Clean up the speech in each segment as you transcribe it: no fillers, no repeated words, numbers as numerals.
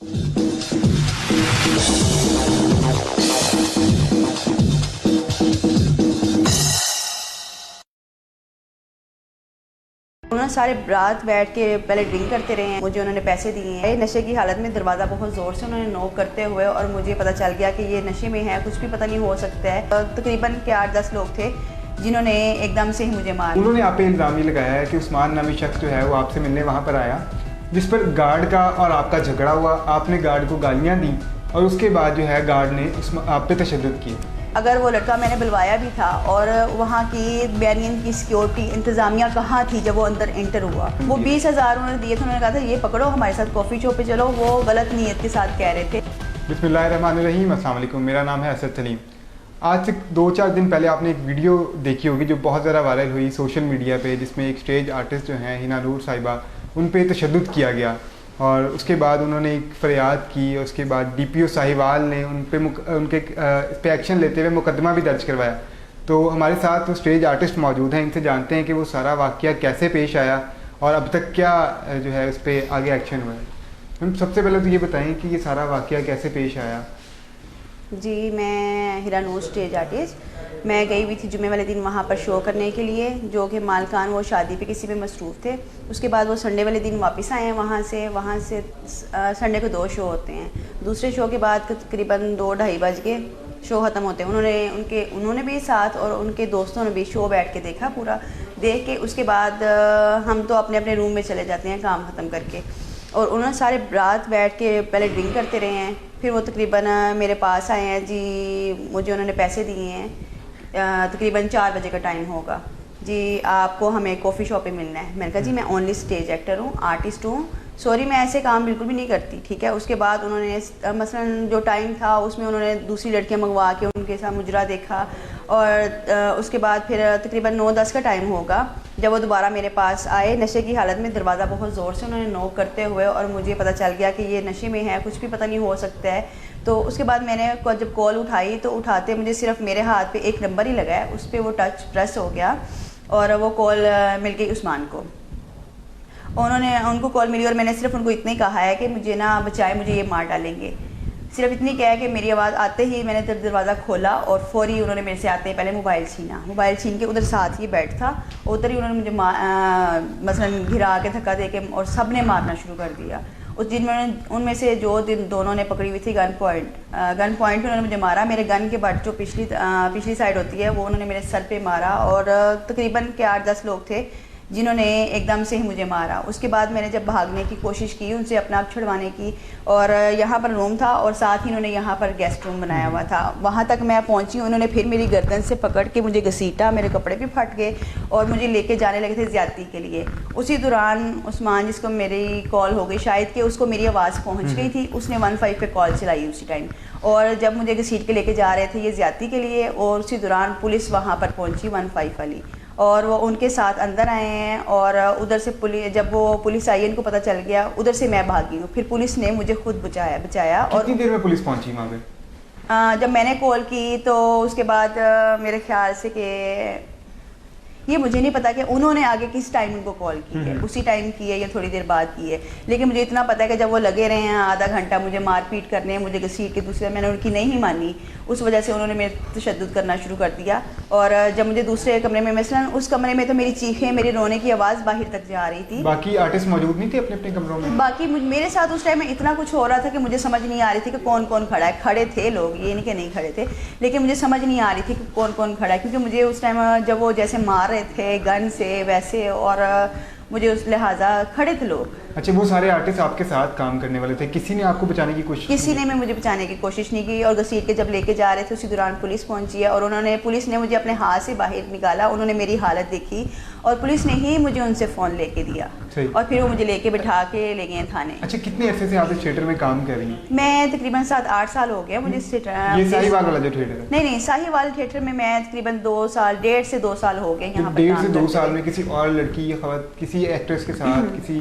انہوں نے سارے رات بیٹھ کے پہلے ڈرنک کرتے رہے ہیں، مجھے انہوں نے پیسے دیے ہیں نشے کی حالت میں، دروازہ بہت زور سے انہوں نے نوک کرتے ہوئے، اور مجھے پتہ چل گیا کہ یہ نشے میں ہے، کچھ بھی پتہ نہیں ہو سکتا ہے۔ تقریباً 8-10 لوگ تھے جنہوں نے ایک دم سے ہی مجھے مار۔ انہوں نے آپ پہ الزام یہ لگایا ہے کہ عثمان نامی شخص جو ہے وہ آپ سے ملنے وہاں پر آیا، جس پر گارڈ کا اور آپ کا جھگڑا ہوا، آپ نے گارڈ کو گالیاں دیں اور اس کے بعد جو ہے گارڈ نے آپ پہ تشدد کیا۔ اگر وہ لڑکا میں نے بلوایا بھی تھا اور وہاں کی بیرین کی سیکیورٹی انتظامیہ کہاں تھی جب وہ اندر انٹر ہوا، وہ 20,000 انہوں نے دیے تھے، انہوں نے کہا تھا یہ پکڑو ہمارے ساتھ کافی شاپ پہ چلو، وہ غلط نیت کے ساتھ کہہ رہے تھے۔ بسم اللہ الرحمن الرحیم، السلام علیکم، میرا نام ہے اسد سلیم۔ آج سے 2-4 دن پہلے آپ نے ایک ویڈیو دیکھی ہوگی جو بہت زیادہ وائرل ہوئی سوشل میڈیا پہ، جس میں ایک اسٹیج آرٹسٹ جو ہیں ہنا نور صاحبہ، ان پہ تشدد کیا گیا، اور اس کے بعد انہوں نے ایک فریاد کی، اور اس کے بعد DPO ساہیوال نے ان کے اس پہ ایکشن لیتے ہوئے مقدمہ بھی درج کروایا۔ تو ہمارے ساتھ وہ اسٹیج آرٹسٹ موجود ہیں، ان سے جانتے ہیں کہ وہ سارا واقعہ کیسے پیش آیا اور اب تک کیا جو ہے اس پہ آگے ایکشن ہوا ہے۔ ہم سب سے پہلے تو یہ بتائیں کہ یہ سارا واقعہ کیسے پیش آیا؟ جی، میں ہنا نور اسٹیج آرٹسٹ، میں گئی ہوئی تھی جمعے والے دن وہاں پر شو کرنے کے لیے، جو کہ مالکان وہ شادی پہ کسی پہ مصروف تھے۔ اس کے بعد وہ سنڈے والے دن واپس آئے ہیں وہاں سے سنڈے کو 2 شو ہوتے ہیں۔ دوسرے شو کے بعد تقریباً 2-2:30 بج کے شو ختم ہوتے ہیں۔ انہوں نے بھی ساتھ اور ان کے دوستوں نے بھی شو بیٹھ کے دیکھا، پورا دیکھ کے اس کے بعد ہم تو اپنے اپنے روم میں چلے جاتے ہیں کام ختم کر کے، اور انہوں نے سارے رات بیٹھ کے پہلے ڈرنک کرتے رہے ہیں، پھر وہ تقریباً میرے پاس آئے ہیں، جی مجھے انہوں نے پیسے دیے ہیں، تقریباً 4 بجے کا ٹائم ہوگا، جی آپ کو ہمیں کافی شاپ پہ ملنا ہے۔ میں نے کہا جی میں اونلی اسٹیج ایکٹر ہوں، آرٹسٹ ہوں، سوری میں ایسے کام بالکل بھی نہیں کرتی، ٹھیک ہے۔ اس کے بعد انہوں نے مثلاً جو ٹائم تھا اس میں انہوں نے دوسری لڑکیاں منگوا کے ان کے ساتھ مجرا دیکھا، اور اس کے بعد پھر تقریباً 9-10 کا ٹائم ہوگا جب وہ دوبارہ میرے پاس آئے نشے کی حالت میں، دروازہ بہت زور سے انہوں نے نوک کرتے ہوئے، اور مجھے پتہ چل گیا کہ یہ نشے میں ہے، کچھ بھی پتہ نہیں ہو سکتا ہے۔ تو اس کے بعد میں نے جب کال اٹھائی تو اٹھاتے مجھے صرف میرے ہاتھ پہ ایک نمبر ہی لگا ہے، اس پہ وہ ٹچ پریس ہو گیا اور وہ کال مل گئی عثمان کو۔ ان کو کال ملی اور میں نے صرف ان کو اتنا ہی کہا ہے کہ مجھے نہ بچائے، مجھے یہ مار ڈالیں گے، صرف اتنی کہا کہ میری آواز آتے ہی میں نے دروازہ کھولا اور فوری انہوں نے میرے سے آتے ہی پہلے موبائل چھین کے ادھر ساتھ ہی بیٹھ تھا، ادھر ہی انہوں نے مجھے مثلاً گھرا کے دھکا دے کے اور سب نے مارنا شروع کر دیا۔ ان میں سے جو دونوں نے پکڑی ہوئی تھی گن پوائنٹ انہوں نے مجھے مارا، میرے گن کے بٹ جو پچھلی سائڈ ہوتی ہے وہ انہوں نے میرے سر پہ مارا، اور تقریباً 8-10 لوگ تھے جنہوں نے ایک دم سے ہی مجھے مارا۔ اس کے بعد میں نے جب بھاگنے کی کوشش کی، ان سے اپنا آپ چھڑوانے کی، اور یہاں پر روم تھا اور ساتھ ہی انہوں نے یہاں پر گیسٹ روم بنایا ہوا تھا، وہاں تک میں پہنچی، انہوں نے پھر میری گردن سے پکڑ کے مجھے گھسیٹا، میرے کپڑے بھی پھٹ گئے اور مجھے لے کے جانے لگے تھے زیادتی کے لیے۔ اسی دوران عثمان، جس کو میری کال ہو گئی، شاید کہ اس کو میری آواز پہنچ گئی تھی، اس نے 15 پہ کال چلائی اسی ٹائم، اور جب مجھے گھسیٹ کے لے کے جا رہے تھے یہ زیادتی کے لیے، اور اسی دوران پولیس وہاں پر پہنچی 15 والی، اور وہ ان کے ساتھ اندر آئے ہیں، اور ادھر سے جب وہ پولیس آئی ان کو پتہ چل گیا، ادھر سے میں بھاگی ہوں، پھر پولیس نے مجھے خود بچایا۔ اور کتنی دیر میں پولیس پہنچی وہاں پہ؟ جب میں نے کال کی تو اس کے بعد میرے خیال سے کہ یہ مجھے نہیں پتا کہ انہوں نے آگے کس ٹائم ان کو کال کی ہے، اسی ٹائم کی ہے یا تھوڑی دیر بعد کی ہے، لیکن مجھے اتنا پتا ہے کہ جب وہ لگے رہے ہیں آدھا گھنٹہ مجھے مار پیٹ کرنے، مجھے گھسیٹ کے دوسرے، میں نے ان کی نہیں مانی، اس وجہ سے انہوں نے میرے تشدد کرنا شروع کر دیا۔ اور جب مجھے دوسرے کمرے میں، مثلاً اس کمرے میں تو میری چیخیں، میرے رونے کی آواز باہر تک جا رہی تھی۔ باقی آرٹسٹ موجود نہیں تھے اپنے اپنے کمروں میں؟ باقی میرے ساتھ اس ٹائم میں اتنا کچھ ہو رہا تھا کہ مجھے سمجھ نہیں آ رہی تھی کہ کون کون کھڑا ہے۔ کھڑے تھے لوگ، یہ نہیں کہ نہیں کھڑے تھے، لیکن مجھے سمجھ نہیں آ رہی تھی کہ کون کون کھڑا ہے، کیونکہ مجھے اس ٹائم جب وہ جیسے مار رہے تھے گن سے ویسے، اور مجھے اس لہٰذا کھڑے تھے لوگ۔ اچھا، وہ سارے آرٹسٹ آپ کے ساتھ کام کرنے والے تھے، کسی نے آپ کو بچانے کی کوشش؟ کسی نے مجھے بچانے کی کوشش نہیں کی، اور گھسیٹ کے جب لے کے جا رہے تھے اسی دوران پولیس پہنچی ہے، اور پولیس نے مجھے اپنے ہاتھ سے باہر نکالا، انہوں نے میری حالت دیکھی اور پولیس نے ہی مجھے ان سے فون لے کے دیا، اور پھر وہ مجھے لے کے بٹھا کے لے گئے تھانے۔ اچھا، کتنے عرصے سے آپ اس تھیٹر میں کام کر رہی ہیں؟ میں تقریباً 7-8 سال ہو گیا مجھے یہ ساہیوال والا جو تھیٹر ہے؟ نہیں، ساہیوال تھیٹر میں تقریباً 1.5 سے 2 سال ہو گئے یہاں پر۔ 1.5 سے 2 سال میں کسی اور لڑکی یا کسی ایکٹریس کے ساتھ، کسی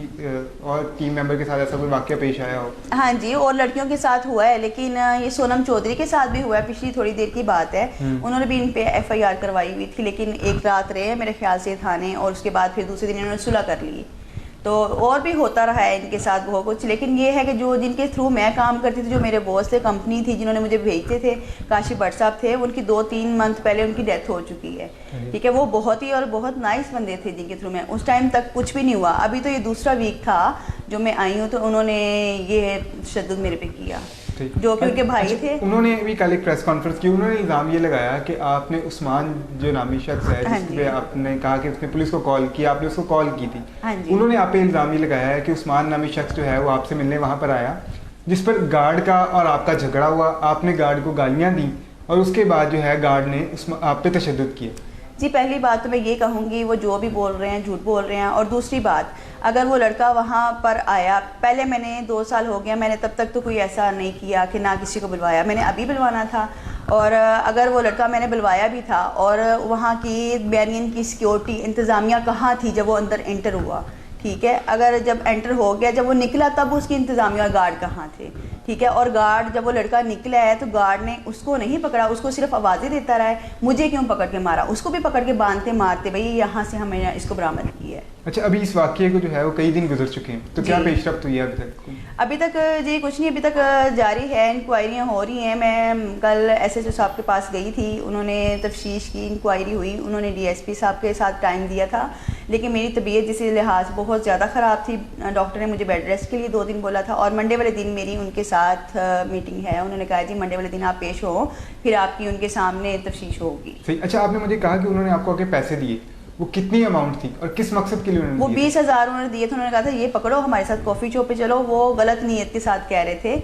اور ٹیم ممبر کے ساتھ ایسا کوئی واقعہ پیش آیا ہو؟ ہاں جی، اور لڑکیوں کے ساتھ ہوا ہے، لیکن یہ سونم چودھری کے ساتھ بھی ہوا ہے، پچھلی تھوڑی دیر کی بات ہے، انہوں نے بھی ان پہ FIR کروائی ہوئی تھی، لیکن ایک رات رہے میرے خیال سے تھانے، اور اس کے بعد پھر دوسرے دن انہوں نے صلح کر لی، تو اور بھی ہوتا رہا ہے ان کے ساتھ بہت کچھ، لیکن یہ ہے کہ جو جن کے تھرو میں کام کرتی تھی، جو میرے باس تھے، کمپنی تھی جنہوں نے مجھے بھیجتے تھے، کاشی بٹ صاحب تھے، ان کی 2-3 منتھ پہلے ان کی ڈیتھ ہو چکی ہے، ٹھیک ہے. وہ بہت ہی اور بہت نائس بندے تھے جن کے تھرو میں اس ٹائم تک کچھ بھی نہیں ہوا. ابھی تو یہ دوسرا ویک تھا جو میں آئی ہوں تو انہوں نے یہ تشدد میرے پہ کیا، جو کہ ان کے بھائی تھے. انہوں نے بھی کل ایک پریس کانفرنس کی، انہوں نے الزام یہ لگایا کہ آپ نے عثمان جو نامی شخص ہے جس پہ آپ نے کہا کہ اس نے پولیس کو کال کی، آپ نے اس کو کال کی تھی، انہوں نے آپ پہ الزام یہ لگایا ہے کہ عثمان نامی شخص جو ہے وہ آپ سے ملنے وہاں پر آیا، جس پر گارڈ کا اور آپ کا جھگڑا ہوا، آپ نے گارڈ کو گالیاں دیں اور اس کے بعد جو ہے گارڈ نے آپ پہ تشدد کیا. جی پہلی بات تو میں یہ کہوں گی وہ جو بھی بول رہے ہیں جھوٹ بول رہے ہیں. اور دوسری بات، اگر وہ لڑکا وہاں پر آیا، پہلے میں نے 2 سال ہو گیا، میں نے تب تک تو کوئی ایسا نہیں کیا کہ نہ کسی کو بلوایا، میں نے ابھی بلوانا تھا. اور اگر وہ لڑکا میں نے بلوایا بھی تھا اور وہاں کی بینین کی سیکیورٹی انتظامیہ کہاں تھی جب وہ اندر انٹر ہوا، ٹھیک ہے، اگر جب انٹر ہو گیا، جب وہ نکلا تب اس کی انتظامیہ گارڈ کہاں تھے، ٹھیک ہے. اور گارڈ جب وہ لڑکا نکلا ہے تو گارڈ نے اس کو نہیں پکڑا، اس کو صرف آوازیں دیتا رہا ہے، مجھے کیوں پکڑ کے مارا، اس کو بھی پکڑ کے باندھتے مارتے بھائی یہاں سے ہمیں اس کو برآمد کی ہے. اچھا، ابھی اس واقعے کو جو ہے وہ کئی دن گزر چکے ہیں، تو کیا پیش رفت ہوئی ہے ابھی تک؟ جی کچھ نہیں، ابھی تک جاری ہے، انکوائریاں ہو رہی ہیں. میں کل ایس ایچ او صاحب کے پاس گئی تھی، انہوں نے تفتیش کی، انکوائری ہوئی، انہوں نے ڈی ایس پی صاحب کے ساتھ ٹائم دیا تھا، لیکن میری طبیعت جس لحاظ بہت زیادہ خراب تھی، ڈاکٹر نے مجھے بیڈ ریسٹ کے لیے 2 دن بولا تھا. اور منڈے والے دن میری ان کے ساتھ میٹنگ ہے، انہوں نے کہا جی منڈے والے دن آپ پیش ہو، پھر آپ کی ان کے سامنے تفتیش ہوگی. صحیح. اچھا، آپ نے مجھے کہا کہ انہوں نے آپ کو آگے پیسے دیے، وہ کتنی اماؤنٹ تھی اور کس مقصد کے لیے انہوں نے؟ وہ 20,000 انہوں نے دیے تھے. انہوں نے کہا تھا یہ پکڑو ہمارے ساتھ کافی شاپ پہ چلو. وہ غلط نیت کے ساتھ کہہ رہے تھے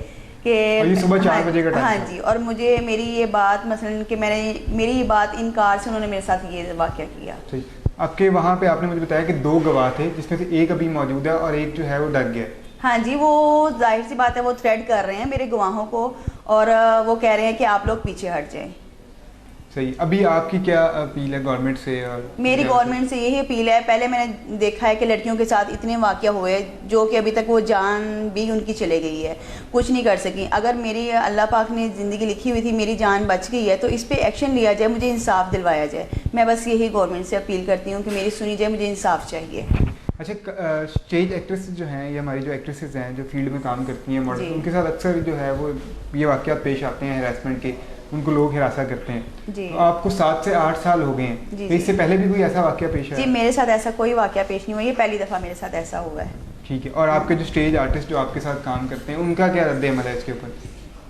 کہ صبح 4 بجے کا ٹائم. ہاں جی. اور مجھے میری یہ بات مثلاً کہ میری یہ بات انکار سے انہوں نے میرے ساتھ یہ واقعہ کیا. صحیح. آپ کے وہاں پہ آپ نے مجھے بتایا کہ 2 گواہ تھے، جس میں سے ایک ابھی موجود ہے اور ایک جو ہے وہ ڈر گیا. ہاں جی، وہ ظاہر سی بات ہے وہ تھریٹ کر رہے ہیں میرے گواہوں کو، اور وہ کہہ رہے ہیں کہ آپ لوگ پیچھے ہٹ جائیں. صحیح. ابھی آپ کی کیا اپیل ہے گورنمنٹ سے؟ اور میری گورنمنٹ سے یہی اپیل ہے، پہلے میں نے دیکھا ہے کہ لڑکیوں کے ساتھ اتنے واقعہ ہوئے جو کہ ابھی تک وہ جان بھی ان کی چلے گئی ہے، کچھ نہیں کر سکی. اگر میری اللہ پاک نے زندگی لکھی ہوئی تھی، میری جان بچ گئی ہے، تو اس پہ ایکشن لیا جائے، مجھے انصاف دلوایا جائے. میں بس یہی گورنمنٹ سے اپیل کرتی ہوں کہ میری سنی جائے، مجھے انصاف چاہیے. اچھا، اسٹیج ایکٹریس جو ہیں، یہ ہماری جو ایکٹریسز ہیں جو فیلڈ میں کام کرتی ہیں ماڈل، ان کے ساتھ اکثر جو ہے وہ یہ واقعات پیش آتے ہیں ہراسمنٹ کے، ان کو لوگ ہراساں کرتے ہیں. جی. آپ کو 7 سے 8 سال ہو گئے ہیں. جی. اس سے پہلے بھی کوئی ایسا واقعہ پیش آیا؟ جی میرے ساتھ ایسا کوئی واقعہ پیش نہیں ہوا، یہ پہلی دفعہ میرے ساتھ ایسا ہوا ہے. ٹھیک ہے. اور آپ کے جو اسٹیج آرٹسٹ جو آپ کے ساتھ کام کرتے ہیں، ان کا کیا رد عمل ہے اس کے اوپر؟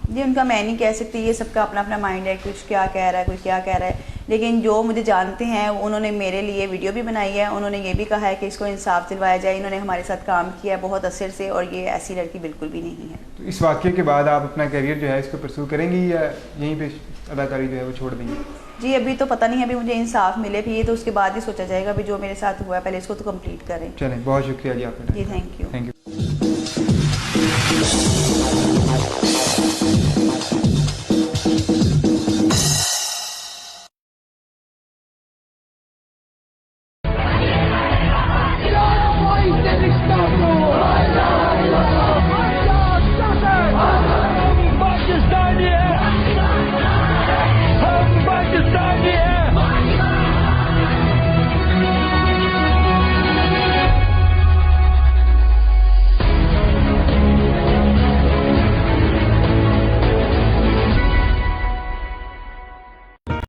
جی ان کا میں نہیں کہہ سکتی، یہ سب کا اپنا اپنا مائنڈ ہے، کچھ کیا کہہ رہا ہے، کوئی کیا کہہ رہا ہے. لیکن جو مجھے جانتے ہیں انہوں نے میرے لیے ویڈیو بھی بنائی ہے، انہوں نے یہ بھی کہا ہے کہ اس کو انصاف دلوایا جائے. انہوں نے ہمارے ساتھ کام کیا ہے بہت عرصے سے، اور یہ ایسی لڑکی بالکل بھی نہیں ہے. تو اس واقعے کے بعد آپ اپنا کیریئر جو ہے اس کو پرسو کریں گی یا یہیں پہ اداکاری جو ہے وہ چھوڑ دیں گے؟ جی ابھی تو پتہ نہیں، ابھی مجھے انصاف ملے بھی تو اس کے بعد ہی سوچا جائے گا. ابھی جو میرے ساتھ ہوا ہے پہلے اس کو تو کمپلیٹ کریں. چلیں، بہت شکریہ جی آپ کا. جی تھینک یو. Thank you.